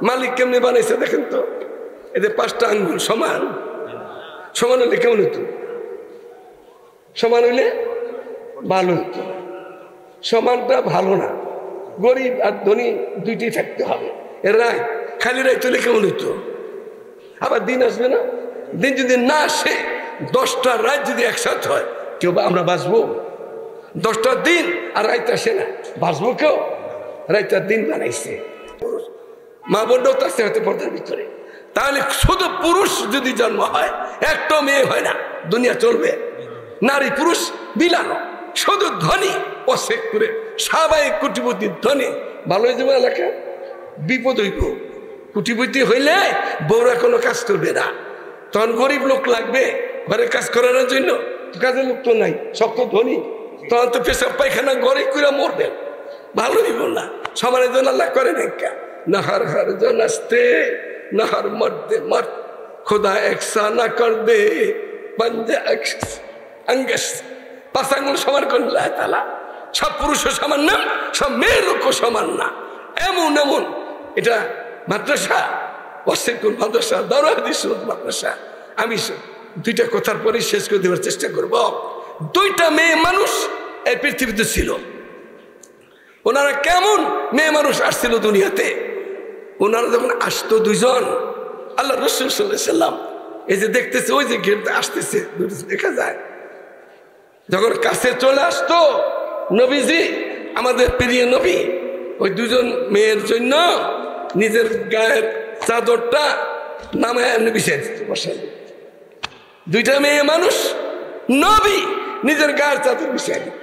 মালিক কেমনে বানাইছে দেখেন তো, এদের 5টা আঙ্গুল সমান, সমান হলে কেমন হতো? সমান হইলে ভালো হতো। সমানটা ভালো না, গরিব আর ধনী দুইটাই থাকতে হবে। এর রায় খালি রায় তুলে কেমন হতো? আবার দিন আসবে না, দিন যদি না আসে, 10টা রাত যদি একসাথে হয়, কেউ আমরা বাঁচবো? 10টা দিন আর রাত আসে না, বাঁচবো কেউ? রাতটা দিন বানাইছে, মা বোনটাও তার হতে পর্দার ভিতরে। তাহলে শুধু পুরুষ যদি জন্ম হয়, একটা মেয়ে হয় না, দুনিয়া চলবে? নারী পুরুষ বিলানো, শুধু ধনী অশেক করে সবাই কোটিপতি ধনী, ভালো হয়ে যাবে এলাকা, বিপদ হইব। কোটিপতি হইলে বউরা কোনো কাজ করবে না, তখন গরিব লোক লাগবে ঘরে কাজ করানোর জন্য, কাজের লোক তো নাই, সব তো ধনী, তখন তো পেশাব পায়খানা ঘরে করে মরবে, ভালো হইব না। সমানের জন্য আল্লাহ করে না, नहर हर जो नस्ते नहर मर्दे मर्द खुदा एकसा ना कर दे बंदे अंगस। 5 আঙ্গুল সমান করে আল্লাহ তাআলা, সব পুরুষও সমান না, সব মেয়ে লোকও সমান না, এমন এমন। এটা মাদ্রাসা, ওয়াসিকুল মাদ্রাসা, দারুল হাদিস মাদ্রাসা। আমি 2টা কথার পরে শেষ করে দেওয়ার চেষ্টা করব। 2টা মেয়ে মানুষ এই পৃথিবীতে ছিল। ওনারা কেমন মেয়ে মানুষ আসছিল দুনিয়াতে? ওনারা যখন আসতো 2জন, আল্লাহ রাসূল সাল্লাল্লাহু আলাইহি সাল্লাম এই যে দেখতেছে, ওই যে গেট আসতেছে দেখা যায়, যখন কাছে চলে আসতো নবীজি, আমাদের প্রিয় নবী, ওই 2জন মেয়ের জন্য নিজের গায়ের চাদরটা নামায় বিছিয়ে দিত, বসে। 2টা মেয়ে মানুষ, নবী নিজের গায়ের চাদর বিছিয়ে দিত।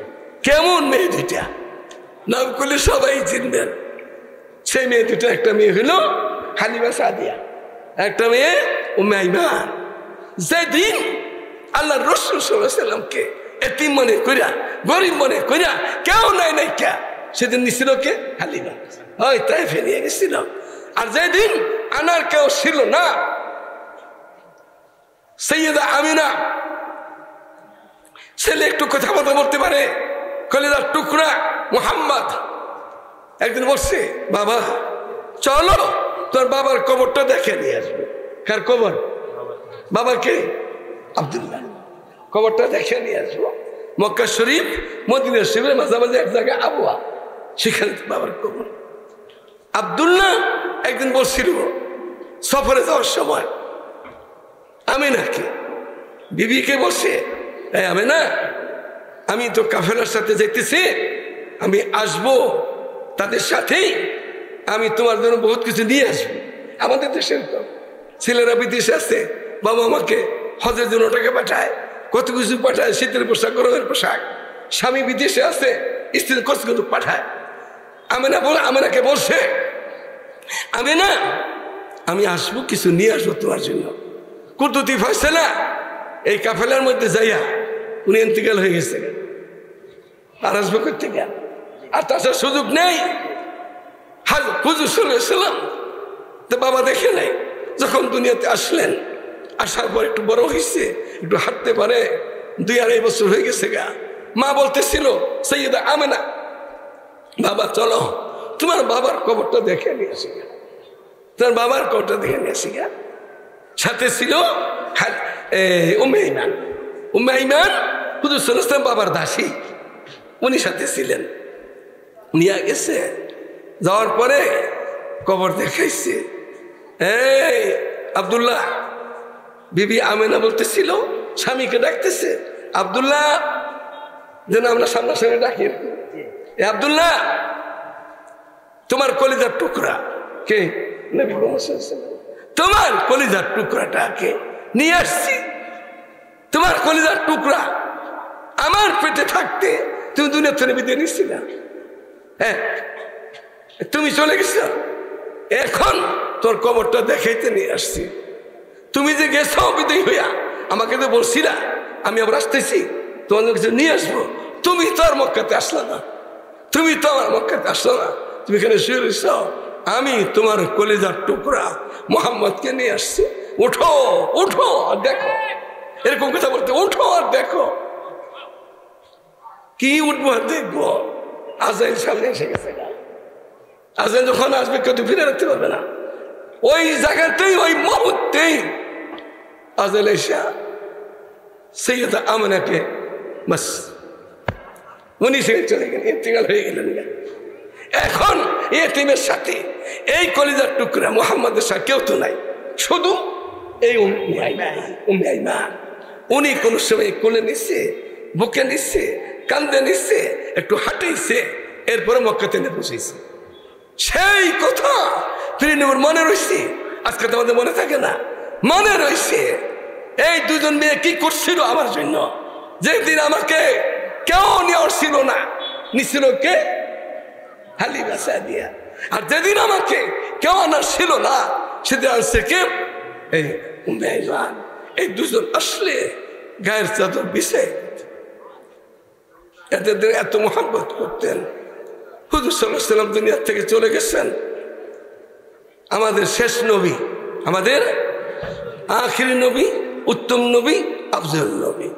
কেমন মেয়ে 2টা, নাম করলে সবাই চিনবেন। সেই মেয়ে 2টা, একটা মেয়ে হলো হালিমা সাদিয়া, একটা মেয়ে উম্মে আইমান। যেদিন আল্লাহ রাসূল সাল্লাল্লাহু আলাইহি সাল্লামকে এতিম মনে কইরা, গরিব মনে কইরা, কেউ নাই নাই কে, সেদিন নিছিল কে? হালিমা। ওই তাই ফেলিয়ে গেছিল। আর যেদিন আনার কেউ ছিল না, সাইয়্যিদা আমিনা, ছেলে একটু কথা বলতে পারে, কলিজার টুকরা মুহাম্মদ, একদিন বলছে, বাবা চলো তোর বাবার কবরটা দেখে নিয়ে আসবে। কার কবর? বাবাকে আব্দুল্লাহ, কবরটা দেখে নিয়ে আসবো। মক্কা শরীফ মদিনা শরীফের মাঝামাঝি এক জায়গায় আবওয়া, সেখানে বাবার কবর। আব্দুল্লাহ একদিন বলছিল সফরে যাওয়ার সময় আমিনাকে, বিবিকে বসে, আমিনা, আমি তো কাফেলার সাথে যাইতেছি, আমি আসবো, তাদের সাথেই আমি তোমার জন্য বহুত কিছু নিয়ে আসবো। আমাদের দেশের তো ছেলেরা বিদেশে আছে, বাবা আমাকে হজের জন্য টাকা পাঠায়, কত কিছু পাঠায়, শীতের পোশাক, গরমের পোশাক। স্বামী বিদেশে আছে, স্ত্রীর কত কিছু পাঠায়। আমিনাকে বলছে, আমিনা, আমি আসবো, কিছু নিয়ে আসবো তোমার জন্য। কুদরতি ফয়সালা, এই কাফেলার মধ্যে যাইয়া উনি ইন্তেকাল হয়ে গেছে, আর আসবো করতে গেল, আর তাছাড়া সুযোগ নেই। হুজুর সাল্লাল্লাহু আলাইহি সাল্লাম তো বাবা দেখে নাই, যখন দুনিয়াতে আসলেন, আসার পর একটু বড় হয়েছে, একটু হাঁটতে পারে, 2-2.5 বছর হয়ে গেছে গা। মা বলতেছিল, সাইয়্যিদা আমিনা, বাবা চলো তোমার বাবার কবরটা দেখে নিয়ে আসি গা, তোমার বাবার কবরটা দেখে নিয়ে আসি গা। সাথে ছিল উম্মে আইমান। উম্মে আইমান হুজুর সাল্লাল্লাহু আলাইহি সাল্লাম বাবার দাসী, উনি সাথে ছিলেন। নিয়ে গেছে, যাওয়ার পরে কবর দেখাইছে। এই আব্দুল্লাহ, বিবি আমিনা বলতেছিল, স্বামীকে ডাকতেছে, আব্দুল্লাহ, যেন আমরা সামনাসামনি ডাকি, এ আব্দুল্লাহ, তোমার কলিজার টুকরা কে? নবী মুহাম্মদ সাল্লাল্লাহু আলাইহি ওয়াসাল্লাম। তোমার কলিজার টুকরাটাকে নিয়ে আসছি। তোমার কলিজার টুকরা আমার পেটে থাকতে তুমি দুনিয়া থেকে বিদায় নিচ্ছি না, হ্যাঁ, তুমি চলে গেছ, এখন তোর কবরটা দেখাইতে নিয়ে আসছি। তুমি যে গেছো বিদায় হইয়া, আমাকে তো বলছিলা আমি আবার আসতেছি, তোমার কিছু নিয়ে আসবো। তুমি তো আর মক্কাতে আসলা না, তুমি তো আমার মক্কাতে আসলো না, তুমি এখানে শুয়ে রয়েছ। আমি তোমার কলিজার টুকরা মুহাম্মদকে নিয়ে আসছি। উঠো উঠো আর দেখো, এরকম কথা বলতে, উঠো আর দেখো। কি উঠবো আর দেখবো? আজাইল সামনে এসে গেছে। আজাইল যখন আসবে কেউ তো ফিরে রাখতে পারবে না। ওই জায়গাতেই ওই মুহূর্তেই আজল এসা সৈয়দা আমেনাকে বাস উনি সেখানে চলে গেলেন, ইন্তেকাল হয়ে গেলেন। এখন এতিমের সাথে এই কলিজার টুকরা মুহাম্মদের সাথে কেউ তো নাই, শুধু এই উম্মে আইমান। উনি কোন সময় কোলে নিচ্ছে, বুকে নিচ্ছে, কান্দে নিচ্ছে, একটু হাঁটাইছে, এরপরে মক্কাতে নিয়ে বসেছে। সেই কথা প্রিয়নবীর মনে রয়েছে, আজকে তো আমাদের মনে থাকে না, মনে রয়েছে এই দুজন মেয়ে কি করছিল আমার জন্য। যেদিন আমাকে কেউ নেওয়ার ছিল না, নিছিল কে? হালিমা সাদিয়া। আর যেদিন আমাকে কেউ আনার ছিল না, সেদিন আসছে কে? এই উম্মে আইমান। এই দুজন আসলে গায়ের চাদর বিছাই এদের এত মোহাব্বত করতেন। হুজুর সাল্লাল্লাহু আলাইহি ওয়াসাল্লাম দুনিয়া থেকে চলে গেছেন, আমাদের শেষ নবী, আমাদের আখিরি নবী, উত্তম নবী, আফজল নবী।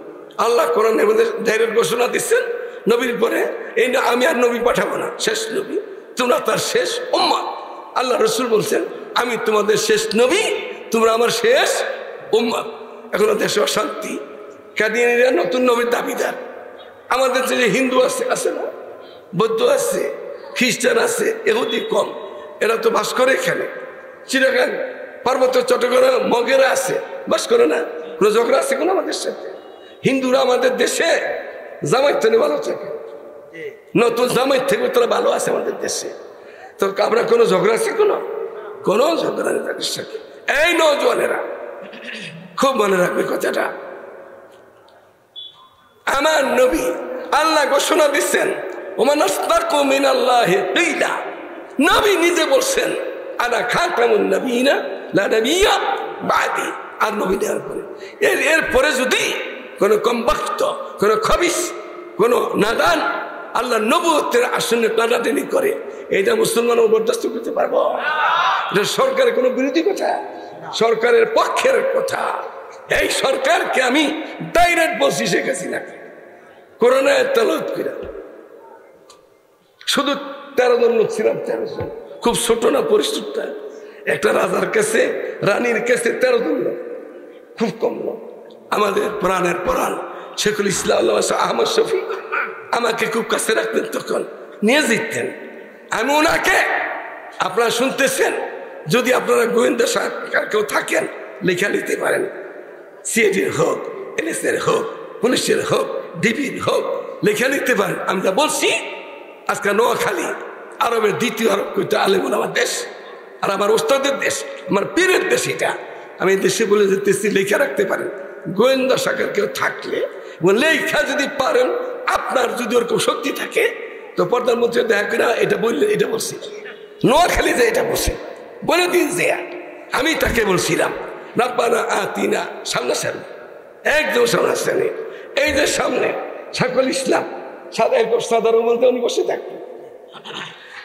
আল্লাহ কোরআনে আমাদের ডাইরেক্ট ঘোষণা দিচ্ছেন, নবীর পরে এই না আমি আর নবী পাঠাবো না, শেষ নবী, তোমরা তার শেষ উম্মত। আল্লাহ রসুল বলছেন আমি তোমাদের শেষ নবী, তোমরা আমার শেষ উম্মত। এখন দেশে অশান্তি, কাদিয়ানীরা নতুন নবীর দাবিদার। আমাদের যে হিন্দু আছে, আছে না, বৌদ্ধ আছে, খ্রিস্টান আছে, ইহুদি কম, এরা তো বাস করে এখানে। চিড়াগাং, পার্বত্য চট্টগ্রাম, মগেরা আছে, বাস করে না। কোনো ঝগড়া আছে কোনো আমাদের সাথে? হিন্দুরা আমাদের দেশে জামাইত থেকে ভালো থাকে, নতুন জামাইত থেকে তারা ভালো আছে আমাদের দেশে। তো আমরা কোনো ঝগড়া আছে? কোনো ঝগড়া নেই তাদের সাথে। এই নওজওয়ানেরা খুব মনে রাখবে কথাটা। আমার নবী আল্লাহ ঘোষণা দিচ্ছেন ওমান আসদাকু মিনাল্লাহি কিলা। নবী নিজে বলছেন আনা খাতামুন নবিয়িনা লা নবিয়্যা বাদি। আর নবী দেওয়ার পরে এরপরে যদি কোনো কমবক্ত, কোনো খবিস, কোনো নাদান আল্লাহ নবুয়তের আসনে টানাটানি করে, এটা মুসলমান বরদাস্ত করতে পারবো? এটা সরকারের কোনো বিরোধী কথা, সরকারের পক্ষের কথা। এই সরকারকে আমি ডাইরেক্ট বলছি, শেখ হাসিনাকে করোনা তেলাওয়াত করে শুধু 13 জন লোক ছিলাম, 13 জন। খুব ছোট না পরিস্থিতিটা? একটা রাজার কাছে, রানীর কাছে 13 জন লোক, খুব কম লোক। আমাদের প্রাণের প্রাণ শেখুল ইসলাম আহমদ শফি আমাকে খুব কাছে রাখতেন, তখন নিয়ে যেতেন। আমি ওনাকে, আপনারা শুনতেছেন, যদি আপনারা গোয়েন্দা কেউ থাকেন লেখা নিতে পারেন, সিআইডির হোক, এনএসএর হোক, পুলিশের হোক, ডিবির হোক, লেখা নিতে পারেন। আমি যা বলছি, আজকে নোয়াখালী আরবের দ্বিতীয় আরব কইতে আলেমুল আমার দেশ, আর আমার ওস্তাদের দেশ, আমার পীরের দেশ। এটা আমি দেশে বলে যেতেছি, লেখা রাখতে পারেন। গোয়েন্দা শাখার কেউ থাকলে লেখা যদি পারেন, আপনার যদি ওরকম শক্তি থাকে, তো প্রধানমন্ত্রী দেখা করে এটা বললে, এটা বলছি নোয়াখালী যে এটা বলছে, বলে দিন যে আমি তাকে বলছিলাম রাব্বানা আতিনা, সামনাসামনি, একদম সামনাসামনি। এই যে সামনে শাকুল ইসলাম সাধারণ বলতে উনি বসে থাকতেন,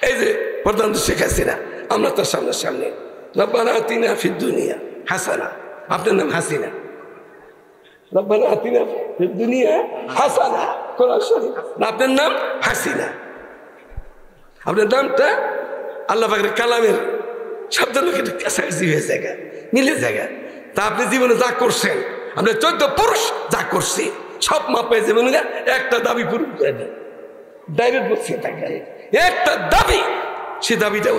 এই যে প্রধানমন্ত্রী শেখ হাসিনা, আমরা তার সামনাসামনি। রাব্বানা আতিনা ফিদ দুনিয়া হাসানা, আপনার নাম হাসিনা, রব্বানা আতিনা ফিদ দুনিয়া হাসানা, কোরআন শরীফ। আপনার নাম হাসিনা, আপনার নামটা আল্লাহ পাকের কালামের শব্দ লোকের কাছাকাছি হয়ে জায়গা, মিলে জায়গা। তা আপনি জীবনে যা করছেন, আপনার 14 পুরুষ যা করছে সব মাপে জীবনে একটা দাবি পূরণ করে দেন। ডাইরেক্ট বলছি তাকে একটা দাবি, সে দাবিটা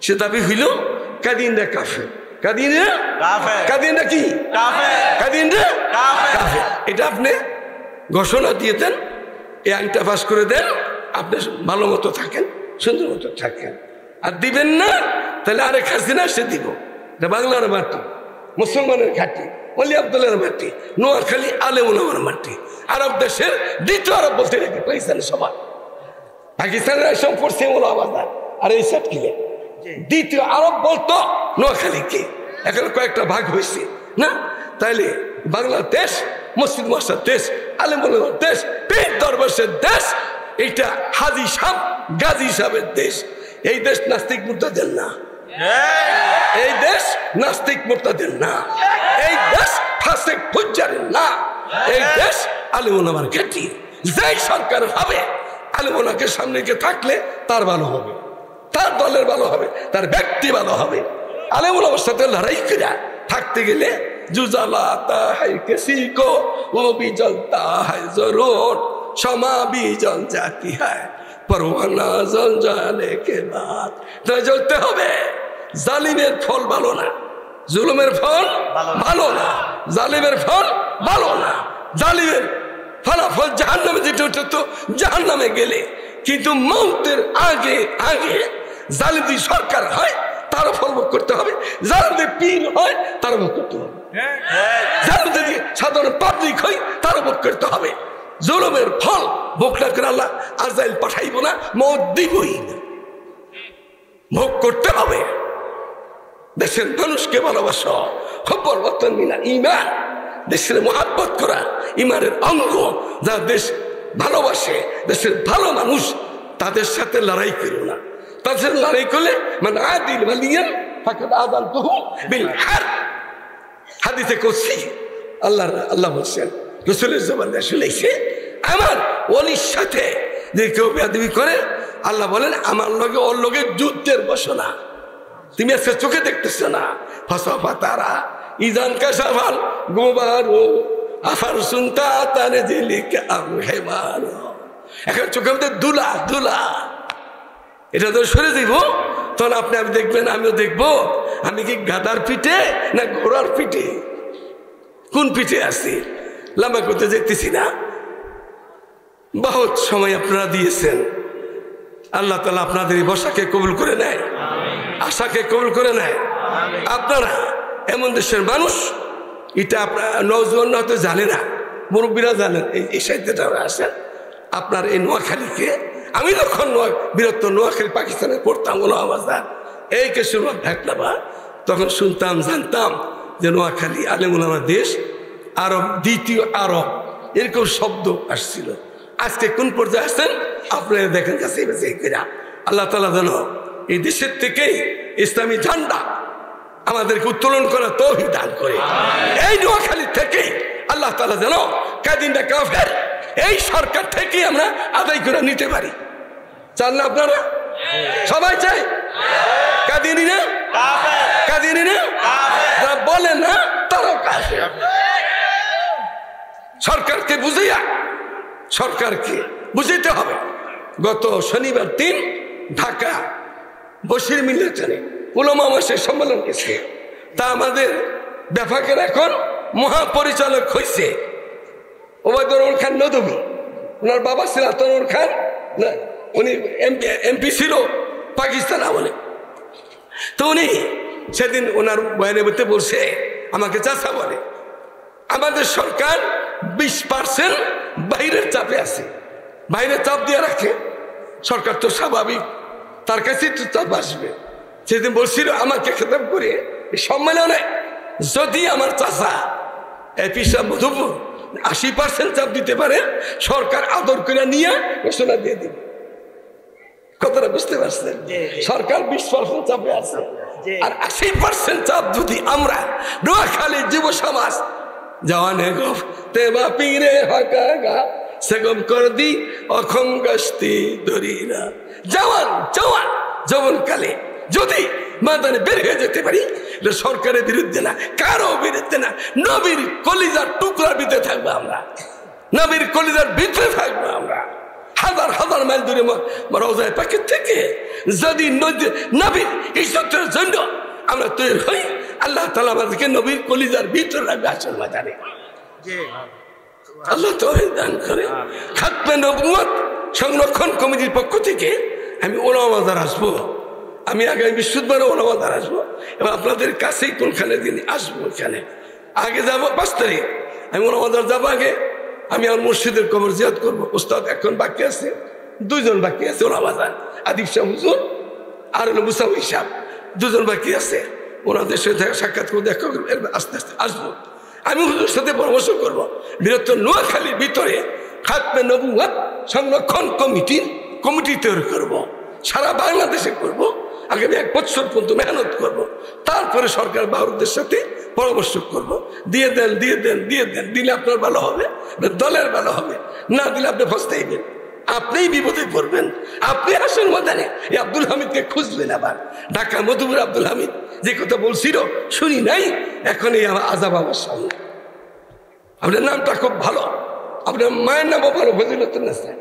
সে দাবি হইল কাদিনরা কাফের, কাদিনরা কি কাদিনরা কাফের। এটা আপনি ঘোষণা দিয়ে দেন, এই আইনটা পাস করে দেন, আপনি ভালো মতো থাকেন, সুন্দর মতো থাকেন। আর দিবেন না, তাহলে আরেক হাসিনা সে দিব। এটা বাংলার মাটি, মুসলমানের ঘাটি, অলি আব্দুল্লাহর মাটি, নোয়াখালী আলেমুল আমার মাটি, আরব দেশের দ্বিতীয় আরব বলতে রেখে পাকিস্তানের সবার, পাকিস্তানের এসব পড়ছে আবাদার আর এই সাত কিলে দ্বিতীয় আরব বলতো নোয়াখালীকে। এখন কয়েকটা ভাগ হয়েছে না, তাইলে বাংলাদেশ মসজিদ মাসার দেশ, আলেমুল দেশ, পীর দরবেশের দেশ, এইটা হাজি সাহেব গাজী সাহেবের দেশ। এই দেশ নাস্তিক মুরতাদের না, এই দেশ নাস্তিক মুরতাদের না, এই দেশ ফাসিক ফুজ্জারের না, এই দেশ আলেমুল আমার ঘাঁটি। যেই সরকার হবে আলেমুলকে সামনে গিয়ে থাকলে তার ভালো হবে, তার দলের ভালো হবে, তার ব্যক্তি ভালো হবে। আলেম ওলামার সাথে লড়াই করে থাকতে গেলে जुझलाता है किसी को वो भी जलता है जरूर क्षमा भी जल जाती है परवाना जल जाने के बाद तो जलते হবে জালিমের ফল ভালো না জুলুমের ফল ভালো না জালিমের ফল ভালো না জালিমের ফলাফল জাহান্নামে যেতে তো জাহান্নামে গেলে কিন্তু মওতের আগে আগে জালিম যদি সরকার হয় তার ফল ভোগ করতে হবে যারা যদি পীর হয় তার ভোগ করতে হবে যারা যদি সাধারণ পাবলিক হয় তার ভোগ করতে হবে জুলুমের ফল ভোগ না করে আল্লাহ আজাইল পাঠাইব না মওত দিবই না ভোগ করতে হবে দেশের মানুষকে ভালোবাসো খবর বর্তন মিনা ইমান দেশের মহাব্বত করা ইমানের অঙ্গ যারা দেশ ভালোবাসে দেশের ভালো মানুষ তাদের সাথে লড়াই করো না তাদের লড়াই করলে মানে আদিল ওয়ালিয়ান ফাকাদ আযানতুহু বিল হারব হাদিসে কুদসি আল্লাহ বলেন রাসূলের জবানে শুনাইছে আমার ওলির সাথে যে কেউ বেয়াদবি করে আল্লাহ বলেন আমার লগে ওর লগে যুদ্ধের বসনা তুমি আজকে চোখে দেখতেছ না ফসফা তারা ইজান কাশাফাল গোবারো আফার সুনতা তারে জিলিকা আমহেমান এখন চোখের মধ্যে দুলা দুলা এটা তো সরে দিব তখন আপনি দেখবেন আমিও দেখবো আমি কি গাদার পিঠে না ঘোড়ার পিঠে কোন পিঠে আছি লম্বা করতে যেতেছি না বহুত সময় আপনারা দিয়েছেন আল্লাহ তাআলা আপনাদের এই বসাকে কবুল করে নেয় আশাকে কবুল করে নেয় আপনারা এমন দেশের মানুষ এটা আপনার নওজোয়ান হয়তো জানে না মুরব্বীরা জানেন এই সাহিত্যটা আসেন আপনার এই নোয়াখালীকে আমি যখন বৃহত্তর নোয়াখালী পাকিস্তানে পড়তাম ওলামাবাজার এই কেশুর ঢাকলাবা তখন শুনতাম জানতাম যে নোয়াখালী আলেম ওলামা দেশ আরব দ্বিতীয় আরব এরকম শব্দ আসছিল আজকে কোন পর্যায়ে আসছেন আপনারা দেখেন কাছে আল্লাহ তাআলা যেন এই দেশের থেকেই ইসলামী ঝান্ডা আমাদেরকে উত্তোলন করা তৌফিক দান করে এই নোয়াখালী থেকেই আল্লাহ তাআলা যেন কাদিনটা কাফের এই সরকার থেকে আমরা আদায় করে নিতে পারি চান না আপনারা সবাই চাই কাদিনী না কাদিনী না যারা বলে না তারাও কাফের সরকারকে বুঝিয়া সরকারকে বুঝাইতে হবে গত শনিবার দিন ঢাকা বশির মিল্লাটানে উলামা মাসের সম্মেলন গেছে তা আমাদের বেফাকের এখন মহাপরিচালক হয়েছে ওবায়দুর রহমান খান নদভী ওনার বাবা ছিল আতনুর খান না উনি এমপি ছিল পাকিস্তান আমলে তো উনি সেদিন ওনার বয়ানে বলতে বলছে আমাকে চাচা বলে আমাদের সরকার 20% বাইরের চাপে আছে বাইরের চাপ দিয়ে রাখে সরকার তো স্বাভাবিক তার কাছে তো চাপ আসবে সেদিন বলছিল আমাকে খেতাব করে সম্মেলনে যদি আমার চাচা এপি সাহেব মধুপুর 80% চাপ দিতে পারে সরকার আদর করে নিয়ে ঘোষণা দিয়ে দিবে কথাটা বুঝতে পারছেন সরকার 20% চাপে আছে আর 80% চাপ যদি আমরা নোয়াখালী যুব সমাজ জওয়ানে গফ তেবা পীরে হকাগা সেগম কর দি অখম গস্তি দরিরা জওয়ান জওয়ান যৌবনকালে যদি ময়দানে বের হয়ে যেতে পারি সরকারের বিরুদ্ধে না কারো বিরুদ্ধে না নবীর কলিজার টুকরার ভিতরে থাকবো আমরা নবীর কলিজার ভিতরে থাকবো আমরা হাজার হাজার মাইল দূরে রওজায়ে পাকের থেকে যদি নবীর ইজ্জতের জন্য আমরা তৈরি হই আল্লাহ তাআলা আমাদেরকে নবীর কলিজার ভিতরে রাখবে আসল ময়দানে আল্লাহ তৌফিক দান করে খাতমে নবুয়ত সংরক্ষণ কমিটির পক্ষ থেকে আমি ওলামাদার আসবো আমি আগামী বৃহস্পতিবার ওলামাদার আসবো এবং আপনাদের কাছেই কোনখানে দিন আসবো এখানে আগে যাবো 5 তারিখ আমি ওলামাদার যাবো আগে আমি আমার মসজিদের কবর জিয়ারত করবো উস্তাদ এখন বাকি আছে 2 জন বাকি আছে ওলামাদার আদিব শাহ হুজুর আর হলো মুসাউই সাহেব 2 জন বাকি আছে ওনাদের সাথে সাক্ষাৎ করে দেখা করবো আস্তে আস্তে আসবো আমি হুজুর সাথে পরামর্শ করবো বৃহত্তর নোয়াখালীর ভিতরে খাতমে নবুয়ত সংরক্ষণ কমিটি তৈরি করবো সারা বাংলাদেশে করবো আগামী 1 বছর পর্যন্ত মেহনত করবো তারপরে সরকার বাহুরদের সাথে পরামর্শ করবো দিয়ে দেন দিলে আপনার ভালো হবে দলের ভালো হবে না দিলে আপনি ফস্তাইবেন আপনিই বিপদে পড়বেন। আপনি আসল ময়দানে এই আব্দুল হামিদকে খুঁজবেন। আবার ঢাকা মধুপুর আব্দুল হামিদ যে কথা বলছিল শুনি নাই, এখন এই আজাব আমার সামনে। আপনার নামটা খুব ভালো, আপনার মায়ের নামও ভালো, ফজিলতুন্নেসা।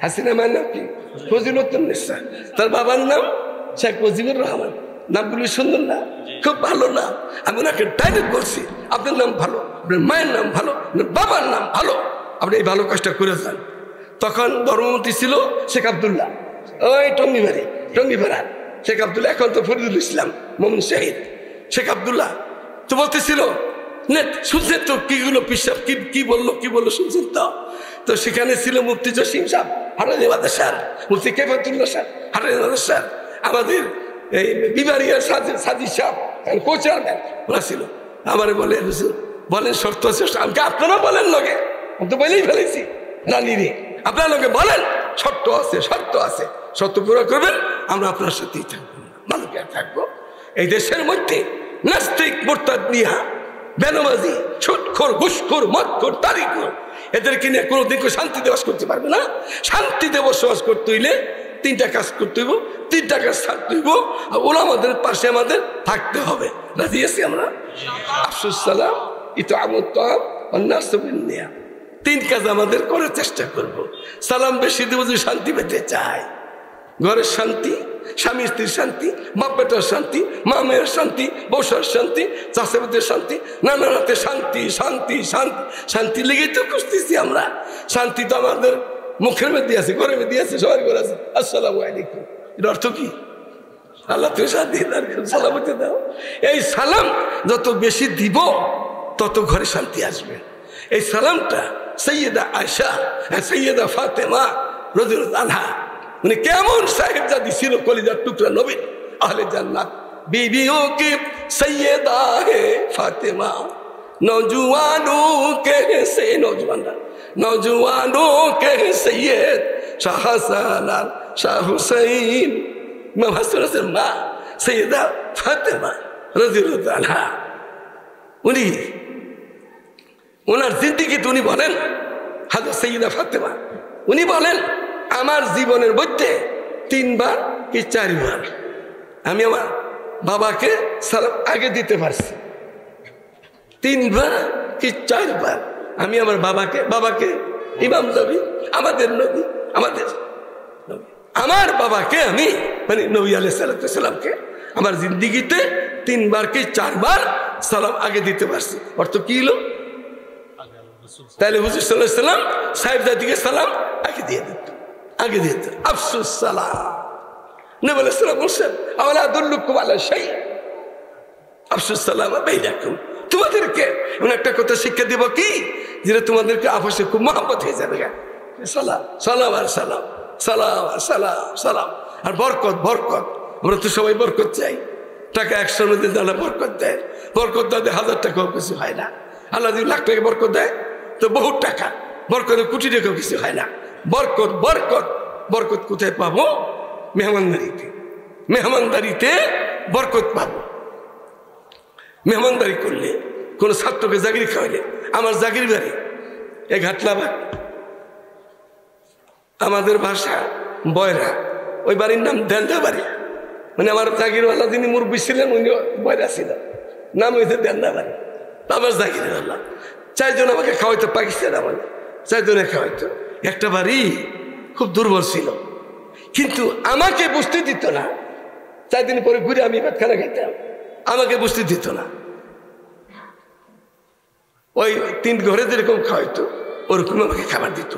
হাসিনা মায়ের নাম কি? ফজিলতুন্নেসা। তার বাবার নাম শেখ মুজিবুর রহমান। নামগুলি সুন্দর না? খুব ভালো না? আমি ওনাকে ডাইরেক্ট বলছি আপনার নাম ভালো, আপনার মায়ের নাম ভালো, আপনার বাবার নাম ভালো, আপনি এই ভালো কাজটা করে যান। তখন ধর্মমন্ত্রী ছিল শেখ আবদুল্লাহ, ওই টঙ্গিপাড়া শেখ আবদুল্লাহ, এখন তো ফরিদুল ইসলাম মোমিন শাহিদ। শেখ আবদুল্লাহ তো বলতেছিল শুনছেন তো কিগুলো পিসাব কি বললো শুনছেন তো? তো সেখানে ছিল মুফতি জসিম সাহেব হাটারি মাদ্রাসার, মুফতি কেফাতুল্লাহ সাহেব হাটারি মাদ্রাসার, আমাদের এই বিবারিয়ার সাজিদ সাহেব কোচেয়ারম্যান ওরা ছিল। আমারে বলে বলেন শর্ত আছে, আমাকে আপনারা বলেন লোকে, আমি তো বলেই ফেলেছি রানী রে, আপনার লোকে বলেন শর্ত আছে, শর্ত পুরো করবেন, আমরা আপনার সাথেই থাকবো, মানুষকে থাকবো। এই দেশের মধ্যে নাস্তিক মোরতাদ নিয়া বেনামাজি সুদখোর ঘুষখোর মদখোর তারিখখোর এদেরকে নিয়ে কোনোদিন শান্তিতে বাস করতে পারবে না। শান্তিতে বসবাস করতে হইলে তিনটা কাজ করতে হইব, তিনটা কাজ থাকতে হইব, ওরা আমাদের পাশে আমাদের থাকতে হবে। রাজি আছি আমরা? আফসুস সালাম, ইতআমুত তাআম, ওয়ান-নাস বিন-নিয়া। তিন কাজ আমাদের করার চেষ্টা করব। সালাম বেশি দেব যদি শান্তি পেতে চাই। ঘরের শান্তি, স্বামী স্ত্রীর শান্তি, বাপ বেটার শান্তি, মা মেয়ের শান্তি, বৌসার শান্তি, চাষাবাদের শান্তি, নানানাতে শান্তি শান্তি শান্তি শান্তি লেগেই তো খুঁজতেছি আমরা। শান্তি তো আমাদের মুখের মধ্যে আছে, ঘরের মধ্যে আছে, সবার ঘরে আছে। আসসালামু আলাইকুম, এর অর্থ কি? আল্লাহ তুমি শান্তি সালাম দাও। এই সালাম যত বেশি দিব তত ঘরে শান্তি আসবে। এই সালামটা সৈয়দা আয়েশা, সৈয়দা ফাতেমা রাদিয়াল্লাহু আনহা, উনি কেমন সাহেবজাদি ছিল, কলিজার টুকরা নবী, আহলে জান্নাত, बीवियों की सैयदा है फातिमा, नौजवानों के सैयद शाह हसन शाह हुसैन, इमाम हसन से माँ सैयदा फातिमा রাদিয়াল্লাহু আনহা। উনি ওনার জিন্দেগিতে উনি বলেন, হযরত সৈয়দা ফাতেমা উনি বলেন, আমার জীবনের মধ্যে 3 বার কি 4 বার আমি আমার বাবাকে সালাম আগে দিতে পারছি। 3 বার কি 4 বার আমি আমার বাবাকে ইমাম নবী, আমাদের নবী, আমার বাবাকে আমি মানে নবী আলাইহিস সালামকে আমার জিন্দেগিতে 3 বার কি 4 বার সালাম আগে দিতে পারছি। অর্থ কি হলো? তাহলে হুজুর সাল্লাল্লাহু আলাইহি সাল্লাম সাহেবজাদিকে সালাম আগে দিয়ে দিত, আফসুস সালাম। নবী আলাইহিস সালাম বলছেন, আওয়ালা আদুল্লুকুম আলা শাই আফসুস সালাম বাইনাকুম, তোমাদেরকে এমন একটা কথা শিক্ষা দেব কি যেটা তোমাদেরকে আপসে খুব মহব্বত হয়ে যাবে। সালাম সালাম আর সালাম, সালাম আর সালাম সালাম। আর বরকত, আমরা তো সবাই বরকত চাই। টাকা 100 মধ্যে যারা বরকত দেয়, বরকত দেয় 1000 টাকাও কিছু হয় না। আল্লাহ যদি লাখ টাকা বরকত দেয় তো বহুত টাকা, বরকতে কোটি টাকাও কিছু হয় না। বরকত কোথায় পাবো? মেহমানদারিতে বরকত পাবো। মেহমানদারি করলে, কোন ছাত্রকে জাগিরি খাওয়াইলে, আমার জাগির বাড়ি এ ঘাটলাবাগ, আমাদের ভাষা বয়রা, ওই বাড়ির নাম দেলদা বাড়ি। মানে আমার জাগিরওয়ালা যিনি মুরব্বী ছিলেন উনি বয়রা ছিলেন, নাম হয়েছে দেলদা বাড়ি। আমার জাগিরওয়ালা 4 জন আমাকে খাওয়াইতো, পাকিস্তান আমাদের 4 জনে খাওয়াইতো। একটা বাড়ি খুব দুর্বল ছিল, কিন্তু আমাকে বুঝতে দিত না। 4 দিন পরে ঘুরে আমি ভাতখানা খাইতাম, আমাকে বুঝতে দিত না। ওই 3 ঘরে যেরকম খাওয়াইতো ওরকম আমাকে খাবার দিত,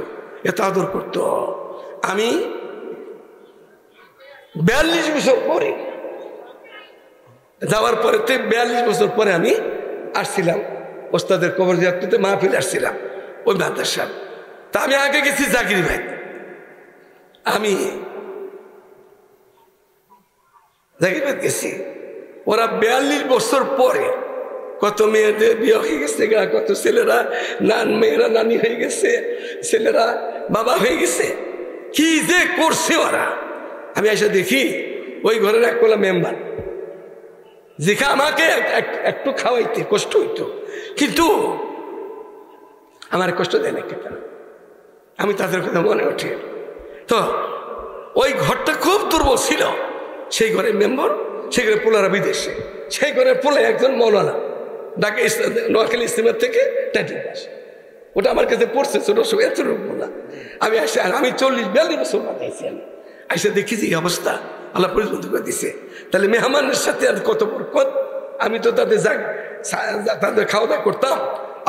এত আদর করতো। আমি 42 বছর পরে যাওয়ার পরে 42 বছর পরে আমি আসছিলাম ওস্তাদের কবর জিয়ারতে, মাহফিল আসছিলাম ওই মাদ্রাসা। তা আমি আগে গেছি জাকির ভাই, আমি জাকির ভাই গেছি। ওরা 42 বছর পরে কত মেয়েদের বিয়ে হয়ে গেছে, কত ছেলেরা মেয়েরা নানি হয়ে গেছে, ছেলেরা বাবা হয়ে গেছে, কি যে করছে ওরা। আমি এসে দেখি ওই ঘরের এক কোলা মেম্বার, যেখানে আমাকে একটু খাওয়াইতে কষ্ট হইতো, কিন্তু আমার কষ্ট দেয় না কেন, আমি তাদের কথা মনে ওঠে। তো ওই ঘরটা খুব দুর্বল ছিল, সেই ঘরে মেম্বার, সেই ঘরে পোলারা বিদেশে, সেই ঘরে পোলে একজন মৌলানা ঢাকা নোয়াখালী ইসলামের থেকে টাইটেল পাস। ওটা আমার কাছে পড়ছে ছোট সময়, এত না। আমি আসে, আমি 40-42 বছর বাঁধাইছি। আমি আইসা দেখি যে এই অবস্থা আল্লাহ পরিবর্তন করে দিছে। তাহলে মেহমানের সাথে আর কত বরকত। আমি তো তাদের খাওয়া দাওয়া করতাম,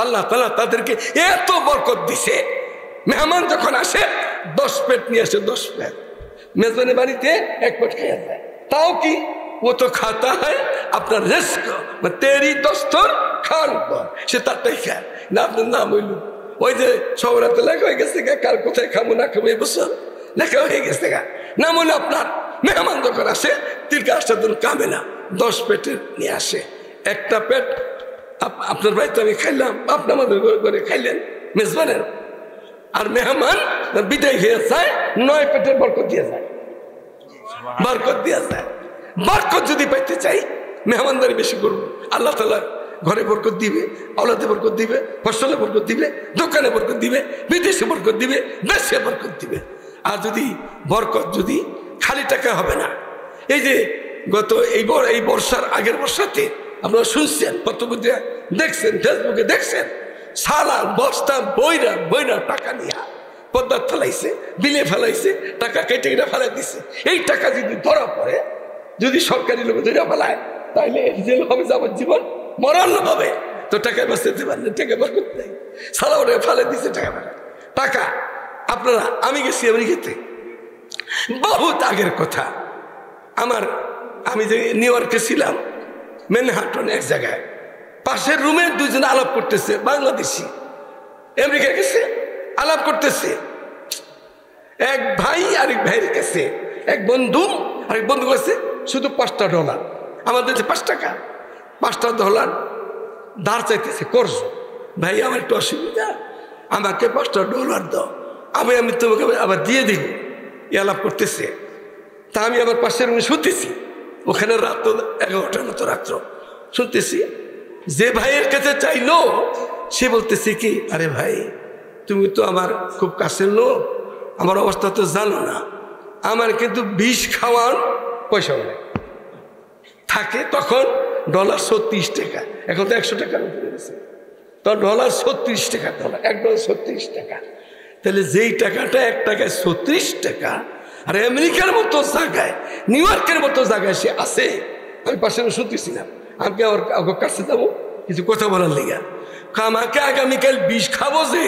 আল্লাহ তাআলা তাদেরকে এত বরকত দিছে। মেহমান যখন আসে 10 প্লেট নিয়ে আসে, 10 প্লেট। মেজবানের বাড়িতে 1 প্লেট খাইয়া যায়, তাও কি ও তো খাতা হয় আপনার রিস্ক, তেরি দস্তর খান পর, সে তারটাই খায় না। আপনার নাম হইল ওই যে শহরাতে লেখা হয়ে গেছে, কার কোথায় খাবো না খাবো এই বছর লেখা হয়ে গেছে। নাম হইলো আপনার। মেহমান যখন আসে তিলকা আসাদুল কামে না, 10 প্লেটের নিয়ে আসে। একটা পেট আপনার বাড়িতে আমি খাইলাম, আপনি আমাদের ঘরে খাইলেন মেজবানের, আর মেহমান বিদায় হয়ে যায় 9 পেটের বরকত দিয়ে যায়, বরকত দিয়ে যায়। বরকত যদি পাইতে চাই মেহমানদারি বেশি করবো, আল্লাহ তাআলা ঘরে বরকত দিবে, আওলাদে বরকত দিবে, ফসলে বরকত দিবে, দোকানে বরকত দিবে, বিদেশে বরকত দিবে, দেশে বরকত দিবে। আর যদি বরকত যদি খালি টাকা হবে না। এই যে গত এই বর্ষার আগের বর্ষাতে আপনারা শুনছেন, পত্রপত্রিকা দেখছেন, ফেসবুকে দেখছেন, সারা বস্তা বইরা বইরা টাকা নিয়ে পদ্মার ফেলাইছে, বিলে ফেলাইছে, টাকা কেটে কেটে ফেলাই দিছে। এই টাকা যদি ধরা পড়ে, যদি সরকারি লোক ধরে ফেলায়, তাহলে জেল হবে যাবজ্জীবন, মরণ হবে। তো টাকা বাঁচতে পারলে টাকা বরকত নেই, সারা ওটা ফেলে দিছে টাকা। আপনারা, আমি গেছি আমেরিকাতে, বহুত আগের কথা। আমি যে নিউ ইয়র্কে ছিলাম, ম্যানহাটন এক জায়গায়, পাশের রুমে 2 জন আলাপ করতেছে, বাংলাদেশি, আমেরিকা গেছে, আলাপ করতেছে। এক ভাই আরেক ভাইয়ের কাছে, এক বন্ধু আরেক বন্ধু কাছে শুধু $5 আমাদের যে 5 টাকা, $5 ধার চাইতেছে, করছ ভাই আমার একটু অসুবিধা, আমাকে $5 দাও, আমি তোমাকে আবার দিয়ে দিব। এ আলাপ করতেছে। তা আমি আবার পাশের রুমে শুনতেছি, ওখানে রাত 11টার মতো রাত্র শুনতেছি। যে ভাইয়ের কাছে চাইলো সে বলতেছে কি, আরে ভাই তুমি তো আমার খুব কাছের লোক, আমার অবস্থা তো জানো না, আমার কিন্তু বিষ খাওয়ার পয়সা নেই থাকে। তখন $36 টাকা, এখন তো 100 টাকার উপরে গেছে। তখন $36 টাকা, $1 36 টাকা। তাহলে যেই টাকাটা 1 টাকায় 36 টাকা, আর আমেরিকার মতো জায়গায়, নিউ ইয়র্কের মতো জায়গায় সে আছে। আমি পাশে শুনতেছিলাম, আমি আমার কাছে যাবো কিছু কথা বলার লেগা, আমাকে আগামীকাল বিষ খাবো যে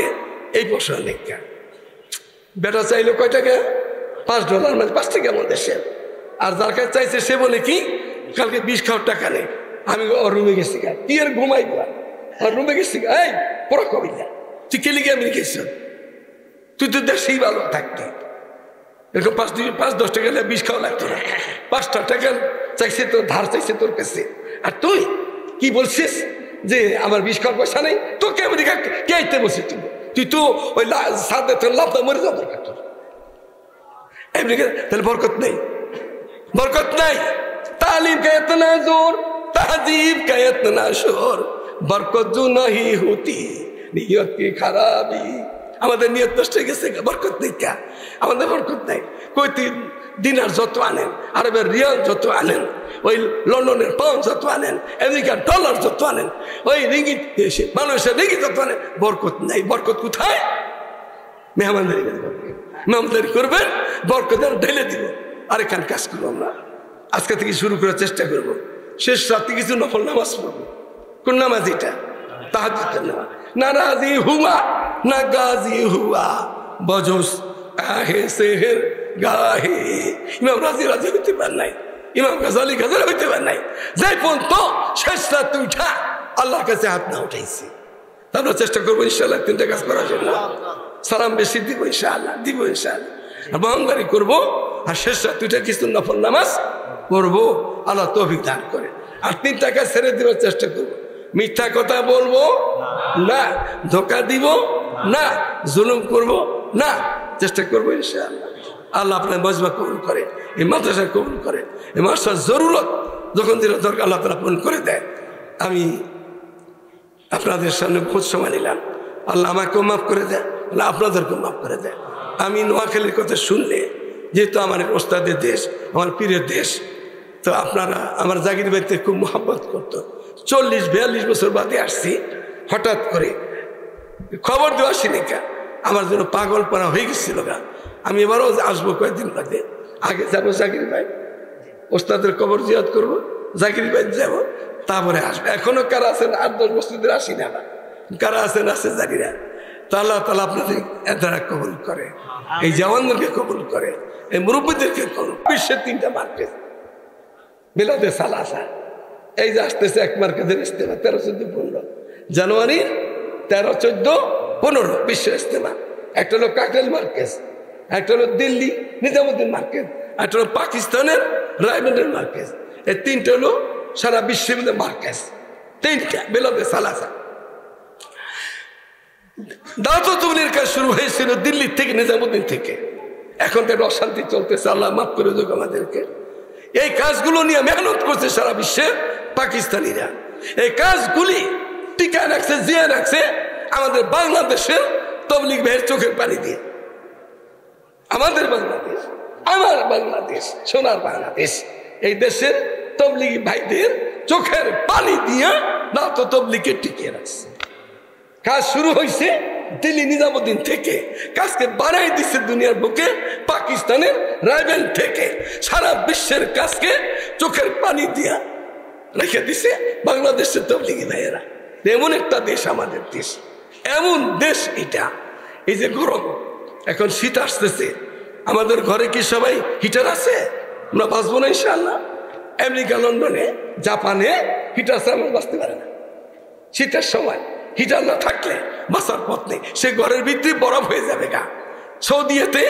এই পয়সার লেখা। বেটা চাইলো কয় টাকা? $5, মানে 5 টাকা আমাদের দেশে। আর যার কাছে চাইছে সে বলে কি, কালকে বিষ খাওয়ার টাকা নেই। আমি ওর রুমে গেছি, কি আর ঘুমাইব, আর রুমে গেছি, এই পড়া কবি না, তুই কে লিগে আমি গেছ, তুই তো দেশেই ভালো থাকতি, এরকম 5-10 টাকা বিষ খাওয়া লাগতো না। 5টা টাকা চাইছে তোর, ধার চাইছে তোর কাছে, আর তুই কি বলছিস যে আমার বিষ খাওয়ার পয়সা নেই? তোকে আমেরিকা কে আইতে বলছিস? তুই তো ওই সাথে তোর লাভটা মরে যাওয়া দরকার তোর আমেরিকা। তাহলে বরকত নেই, বরকত নাই। तालीम का इतना जोर, तहजीब का इतना शोर, बरकत जो नहीं होती नियत की खराबी। আমাদের নিয়ত নষ্ট হয়ে গেছে, বরকত নেই। কে আমাদের বরকত নাই? কই দিনার যত আনেন, আরবের রিয়াল যত আনেন, ওই লন্ডনের পাউন্ড যত আনেন, আমেরিকার ডলার যত আনেন, ওই রিঙ্গিত মানুষের রিঙ্গিত যত আনেন, বরকত নাই। বরকত কোথায়? মেহমানদারি করবেন, বরকত ঢেলে দিব। আরেকখান কাজ করবো আমরা, আজকে থেকে শুরু করার চেষ্টা করবো। শেষ রাতে কিছু নফল নামাজ পড়বো। কোন নামাজ? এটা তাহাজ্জুদের নামাজ। না রাজি হুয়া না গাজি হুয়া, বজস আহে সেহের গাহে। ইমাম রাজি হইতে পার নাই, ইমাম গাজালি হইতে পার নাই। যাই পর্যন্ত শেষ রাতে উঠা আল্লাহর কাছে হাত না উঠাইছি। আমরা চেষ্টা করবো ইনশাআল্লাহ 3টা কাজ করার জন্য। সালাম বেশি দিব ইনশাআল্লাহ, দিব ইনশাআল্লাহ। আর বহনদারি করবো, আর শেষ রাতে উঠে কিছু নফল নামাজ পড়বো। আল্লাহ তৌফিক দান করে। আর 3টা কাজ ছেড়ে দেওয়ার চেষ্টা করবো। মিথ্যা কথা বলবো না, ধোকা দিব না, জুলুম করব না, চেষ্টা করবো ইনশাআল্লাহ। আল্লাহ আপনার মজমা কবুল করে, এই মাদ্রাসা কবুল করে, এই মাদ্রাসার জরুরত যখন যেটা দরকার আল্লাহ তাআলা পূরণ করে দেয়। আমি আপনাদের সামনে বহুত সময় নিলাম, আল্লাহ আমাকেও মাফ করে দেয়, আল্লাহ আপনাদেরকেও মাফ করে দেয়। আমি নোয়াখালীর কথা শুনলে, যেহেতু আমার ওস্তাদের দেশ, আমার প্রিয় দেশ, তো আপনারা আমার জাগির বাড়িতে খুব মোহাব্বত করতো। 40-42 বছর বাদে আসছি, হঠাৎ করে খবর দেওয়া সিনিকা আমার জন্য পাগল পাড়া হয়ে গেছিল গা। আমি এবারও আসবো কয়েকদিন বাদে, আগে যাবো জাগির ভাই, ওস্তাদের কবর জিয়াদ করবো, জাগির ভাই যাবো, তারপরে আসবো। এখনো কারা আছেন 8-10 বছর ধরে আসি না, কারা আছেন আছে জানি না। তা আল্লাহ তাআলা আপনাদের দ্বারা কবুল করে, এই জওয়ানদেরকে কবুল করে, এই মুরব্বীদেরকে কবুল। বিশ্বের 3টা মার্কেজ বেলাতে সালাসা, এই যে আসতেছে এক মার্কেজের ইস্তেমা 13-14-15 জানুয়ারি, 13-14-15 বিশ্ব ইস্তেমা। একটা হলো কাকরাইল মার্কেজ, একটা হলো দিল্লি নিজামুদ্দিন মার্কেজ, একটা হলো পাকিস্তানের রায়বেন্ডের মার্কেজ। এই 3টা হলো সারা বিশ্বের মার্কেজ, 3টা বেলাতে সালাসা। দাওয়াত তাবলীগের কাজ শুরু হয়েছিল দিল্লি থেকে, নিজামুদ্দিন থেকে। এখন তো অশান্তি চলতেছে, আল্লাহ মাফ করে দেখ আমাদেরকে। এই কাজগুলো নিয়ে মেহনত করছে সারা বিশ্বের পাকিস্তানিরা। এই কাজগুলি টিকায় রাখছে, জিয়ে রাখছে আমাদের বাংলাদেশের তাবলীগ ভাইয়ের চোখের পানি দিয়ে। আমাদের বাংলাদেশ, আমার বাংলাদেশ, সোনার বাংলাদেশ, এই দেশের তাবলীগী ভাইদের চোখের পানি দিয়ে দাওয়াত তাবলীগকে টিকিয়ে রাখছে। কাজ শুরু হয়েছে দিল্লি নিজামুদ্দিন থেকে, কাজকে বাড়াই দিচ্ছে দুনিয়ার বুকে পাকিস্তানের রায়বেন থেকে। সারা বিশ্বের কাজকে চোখের পানি দিয়া রেখে দিছে বাংলাদেশের তাবলীগী ভাইয়েরা। এমন একটা দেশ আমাদের দেশ, এমন দেশ এটা। এই যে গরম, এখন শীত আসতেছে, আমাদের ঘরে কি সবাই হিটার আছে? আমরা বাঁচবো না ইনশাআল্লাহ। আমেরিকা, লন্ডনে, জাপানে হিটার ছাড়া আমরা বাঁচতে পারে না। শীতের সময় হিটার না থাকলে বাঁচার পথ নেই, সে ঘরের ভিতরে বরফ হয়ে যাবে গা। সৌদিতে,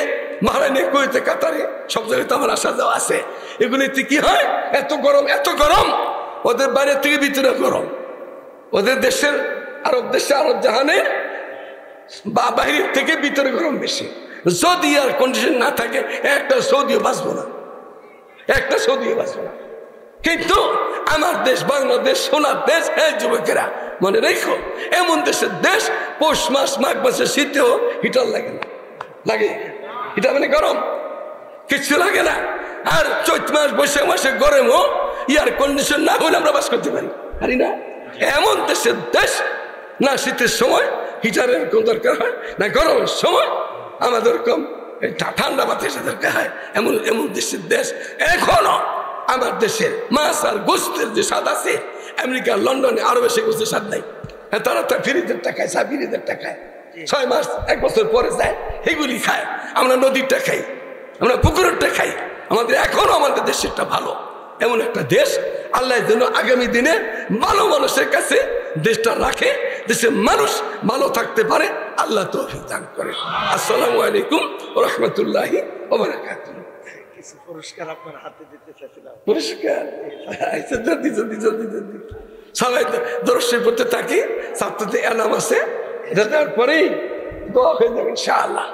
বাহরাইনে, কুয়েতে, কাতারে, সব জায়গায় তো আমার আসা যাওয়া আছে। এগুলিতে কি হয়, এত গরম, এত গরম, ওদের বাইরে থেকে ভিতরে গরম। ওদের দেশের, আরব দেশে, আরব জাহানে বা বাইরের থেকে ভিতরে গরম বেশি। যদি আর কন্ডিশন না থাকে, একটা সৌদিও বাঁচবো না, একটা সৌদিও বাঁচবো না। কিন্তু আমার দেশ বাংলাদেশ, সোনার দেশ। হ্যাঁ যুবকেরা, মনে রেখো, এমন দেশের দেশ, পৌষ মাস, মাঘ মাসের শীতেও হিটার লাগে না, লাগে হিটার মানে গরম, কিছু লাগে না। আর চৈত মাস, বৈশাখ মাসে গরমও ইয়ার কন্ডিশন না হলে আমরা বাস করতে পারি না। এমন দেশের দেশ, না শীতের সময় হিটারের কোন দরকার হয়, না গরমের সময় আমাদের কম ঠান্ডা বাতাসের দরকার হয়। এমন এমন দেশের দেশ। এখনো আমার দেশের মাছ আর গোস্তের যে স্বাদ আছে, আমেরিকা, লন্ডনে, আরবে সে গোস্তের স্বাদ নাই। তারা তো ফ্রিজের টাকায়, সাবিরিদের টাকায় 6 মাস 1 বছর পরে যায়, এগুলি খায়। আমরা নদীরটা খাই, আমরা পুকুরেরটা খাই। আমাদের এখনো আমাদের দেশেরটা ভালো, এমন একটা দেশ। আল্লাহ যেন আগামী দিনে ভালো মানুষের কাছে দেশটা রাখে, দেশের মানুষ ভালো থাকতে পারে, আল্লাহ তৌফিক দান করে। আসসালামু আলাইকুম ওয়া রাহমাতুল্লাহি ওয়া বারাকাতুহু। পুরস্কার আপনার হাতে দিতে চাইছিলাম। পুরস্কার জলদি জলদি জলদি জলদি সবাই দর্শন করতে থাকি। ছাত্রদের এলাম আছে, এটা দেওয়ার পরেই দোয়া হয়ে যাবে ইনশাআল্লাহ।